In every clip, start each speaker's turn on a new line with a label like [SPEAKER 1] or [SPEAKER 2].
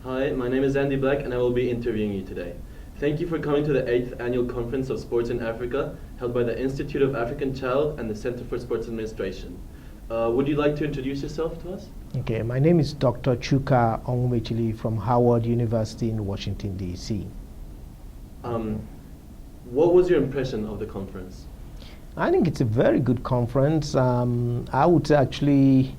[SPEAKER 1] Hi, my name is Andy Black and I will be interviewing you today. Thank you for coming to the 8th Annual Conference of Sports in Africa, held by the Institute of African Child and the Center for Sports Administration. Would you like to introduce yourself to us?
[SPEAKER 2] Okay, my name is Dr. Chukwuka Onwumechili from Howard University in Washington, D.C.
[SPEAKER 1] What was your impression of the conference?
[SPEAKER 2] I think it's a very good conference. I would actually,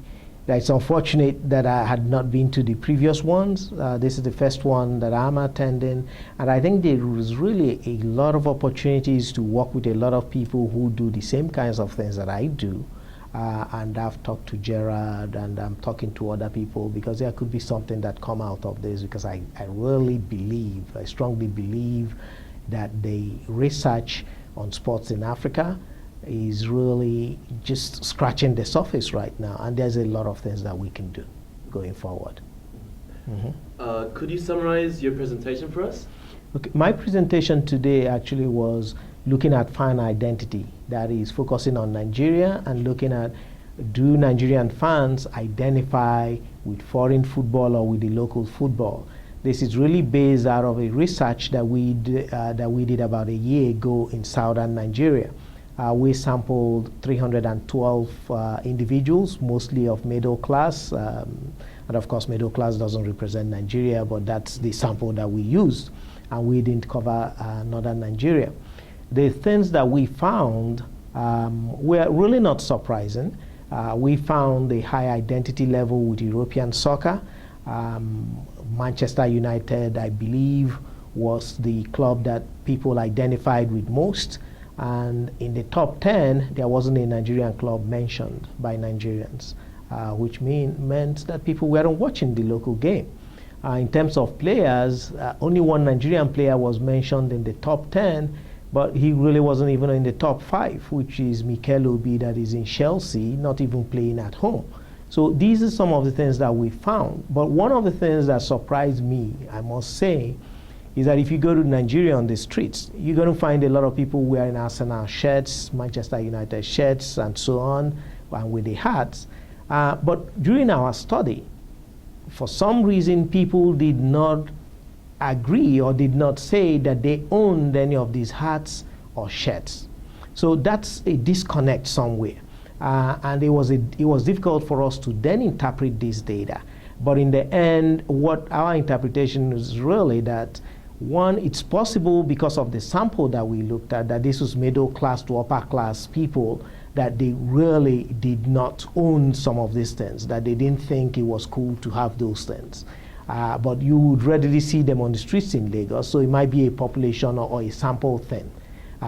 [SPEAKER 2] it's unfortunate that I had not been to the previous ones. This is the first one that I'm attending, and I think there was really a lot of opportunities to work with a lot of people who do the same kinds of things that I do. And I've talked to Gerard, and I'm talking to other people because there could be something that come out of this, because I really believe, I strongly believe that the research on sports in Africa is really just scratching the surface right now, and there's a lot of things that we can do going forward.
[SPEAKER 1] Could you summarize your presentation for us?
[SPEAKER 2] Okay, my presentation today actually was looking at fan identity, that is focusing on Nigeria and looking at, do Nigerian fans identify with foreign football or with the local football? This is really based out of a research that we did about a year ago in southern Nigeria. We sampled 312 individuals, mostly of middle class, and of course middle class doesn't represent Nigeria, but that's the sample that we used, and we didn't cover northern Nigeria. The things that we found were really not surprising. We found a high identity level with European soccer. Manchester United, I believe, was the club that people identified with most. And in the top 10, there wasn't a Nigerian club mentioned by Nigerians, which meant that people weren't watching the local game. In terms of players, only one Nigerian player was mentioned in the top 10, but he really wasn't even in the top 5, which is Mikel Obi, that is in Chelsea, not even playing at home. So these are some of the things that we found. But one of the things that surprised me, I must say, is that if you go to Nigeria on the streets, you're going to find a lot of people wearing Arsenal shirts, Manchester United shirts, and so on, and with the hats. But during our study, for some reason, people did not agree or did not say that they owned any of these hats or shirts. So that's a disconnect somewhere. And it was difficult for us to then interpret this data. But in the end, what our interpretation is really that, one, it's possible because of the sample that we looked at, that this was middle class to upper class people, that they really did not own some of these things, that they didn't think it was cool to have those things. But you would readily see them on the streets in Lagos, so it might be a population or a sample thing.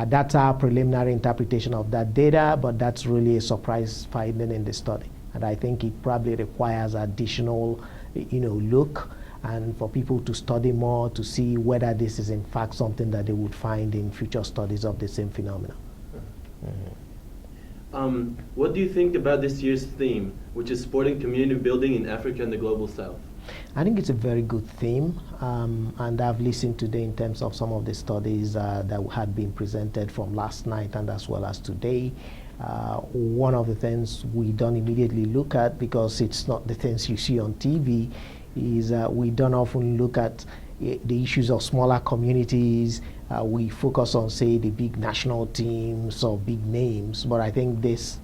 [SPEAKER 2] That's our preliminary interpretation of that data, but that's really a surprise finding in the study. And I think it probably requires additional, look, and for people to study more to see whether this is in fact something that they would find in future studies of the same phenomenon.
[SPEAKER 1] What do you think about this year's theme, which is sporting community building in Africa and the Global South?
[SPEAKER 2] I think it's a very good theme, and I've listened today in terms of some of the studies that had been presented from last night and as well as today. One of the things we don't immediately look at, because it's not the things you see on TV, is we don't often look at the issues of smaller communities. We focus on, say, the big national teams or big names, but I think this